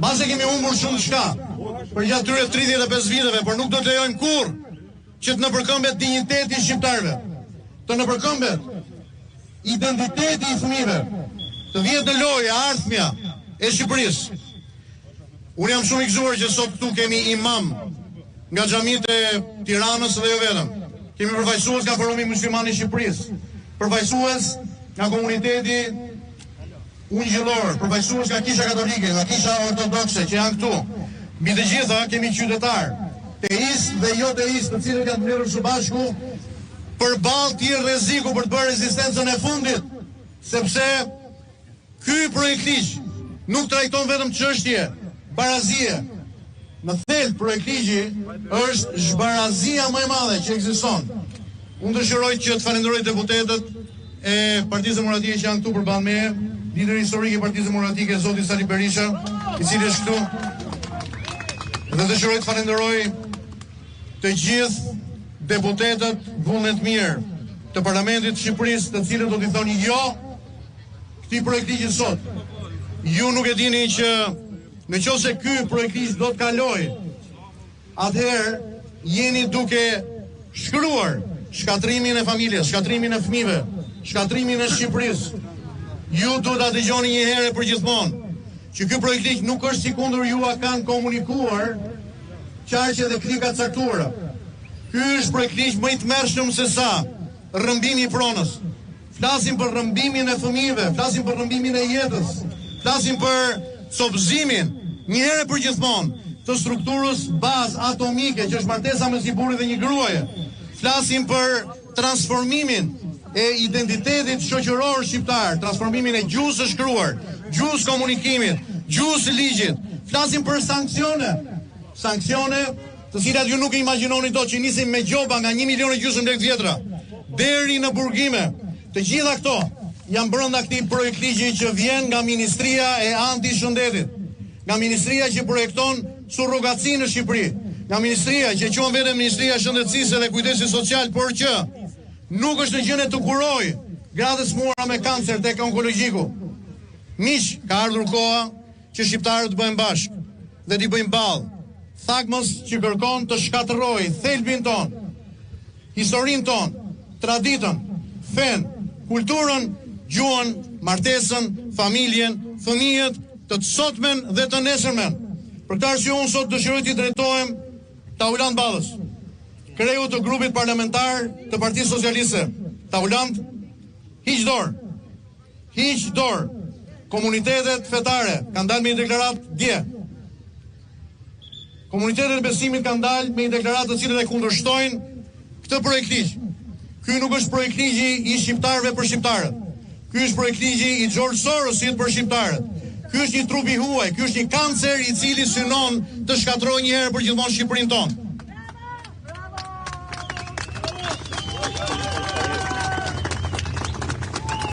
Mbase kemi humbur shumë shka për gjatë tyre 35 viteve, por nuk do të lejojmë kurrë që të nëpërkëmbet dinjiteti i shqiptarëve, të nëpërkëmbet identiteti i fëmijëve, të vjetë në lojë ardhmja e Shqipërisë. Unë jam shumë i gëzuar që sot këtu kemi imam nga xhamitë e Tiranës dhe jo vetëm. Kemi përfaqësues nga Forumi Musliman i Shqipërisë, përfaqësues nga komuniteti ungjillor, përfaqësues nga Kisha Katolike, nga Kisha Ortodokse që janë këtu. Mbi të gjitha kemi qytetar, teist dhe jo teist, të cilët kanë mbledhur së bashku përballë të rreziku për të bërë rezistencën e fundit, sepse ky projekt ligj nuk trajton vetëm çështje barazie. Në thelb projekt ligji është zhbarazia më e madhe që ekziston. Unë dëshiroj që të falenderoj deputetët e Partisë Demokratike që janë këtu përballë meje, lideri historik i Partisë Demokratike zoti Sali Berisha, i cili është këtu. Dhe dëshiroj të falenderoj të gjithë deputetët vullnet mirë të Parlamentit të Shqipërisë, të cilët do t'i thoni jo këtij projekt ligji sot. Ju nuk e dini që nëse ky projekt ligj do të kalojë, atëherë jeni duke shkruar shkatrimin e familjes, shkatrimin e fëmijëve, shkatrimin e Shqipërisë. Ju duhet ta dëgjoni një herë për gjithmonë që ky projekt ligj nuk është sikundur ju a kanë komunikuar qarqe dhe klika caktuara. Ky është projekt ligj më i tmerrshëm se sa rrëmbimi i pronës. Flasim për rrëmbimin e fëmijëve, flasim për rrëmbimin e jetës, flasim për sobëzimin një herë për gjithmonë të strukturës bazë atomike që është martesa mes një burri dhe një gruaje. Flasim për transformimin e identitetit shoqëror shqiptar, transformimin e gjuhës së shkruar, gjuhës komunikimit, gjuhës së ligjit. Flasim për sanksione të cilat ju nuk e imagjinoni dot, që nisin me gjoba nga 1,5 milion lekë vjetra deri në burgime. Të gjitha këto janë brenda këtij projekt ligji që vjen nga Ministria e Antishëndetit, nga Ministria që projekton surrogacinë në Shqipëri, nga Ministria që quhen vetëm Ministria e Shëndetësisë dhe Kujdesit Social, por që nuk është në gjendje të kurojë gratë smuara me kancer tek onkologjiku. Miq, ka ardhur koha që shqiptarët të bëjnë bashkë dhe t'i bëjnë ballë thagmës që kërkon të shkatërrojë thelbin ton, historinë ton, traditën, fen, kulturën, gjuhën, martesën, familjen, fëmijët, të sotmen dhe të nesërmen. Për këtë arsye unë sot dëshiroj t'i drejtohem Taulant Ballës, kreu të grupit parlamentar të Partisë Socialiste. Taulant, hiq dorë. Komunitetet fetare kanë dalë me një deklaratë dje. Komunitetet e besimit kanë dalë me një deklaratë të cilët e kundërshtojnë këtë projekt ligj. Ky nuk është projekt ligji i shqiptarëve për shqiptarët. Ky është projekt ligji i George Sorosit për shqiptarët. Ky është një trup i huaj, ky është një kancer i cili synon të shkatërrojë një herë për gjithmonë Shqipërinë tonë.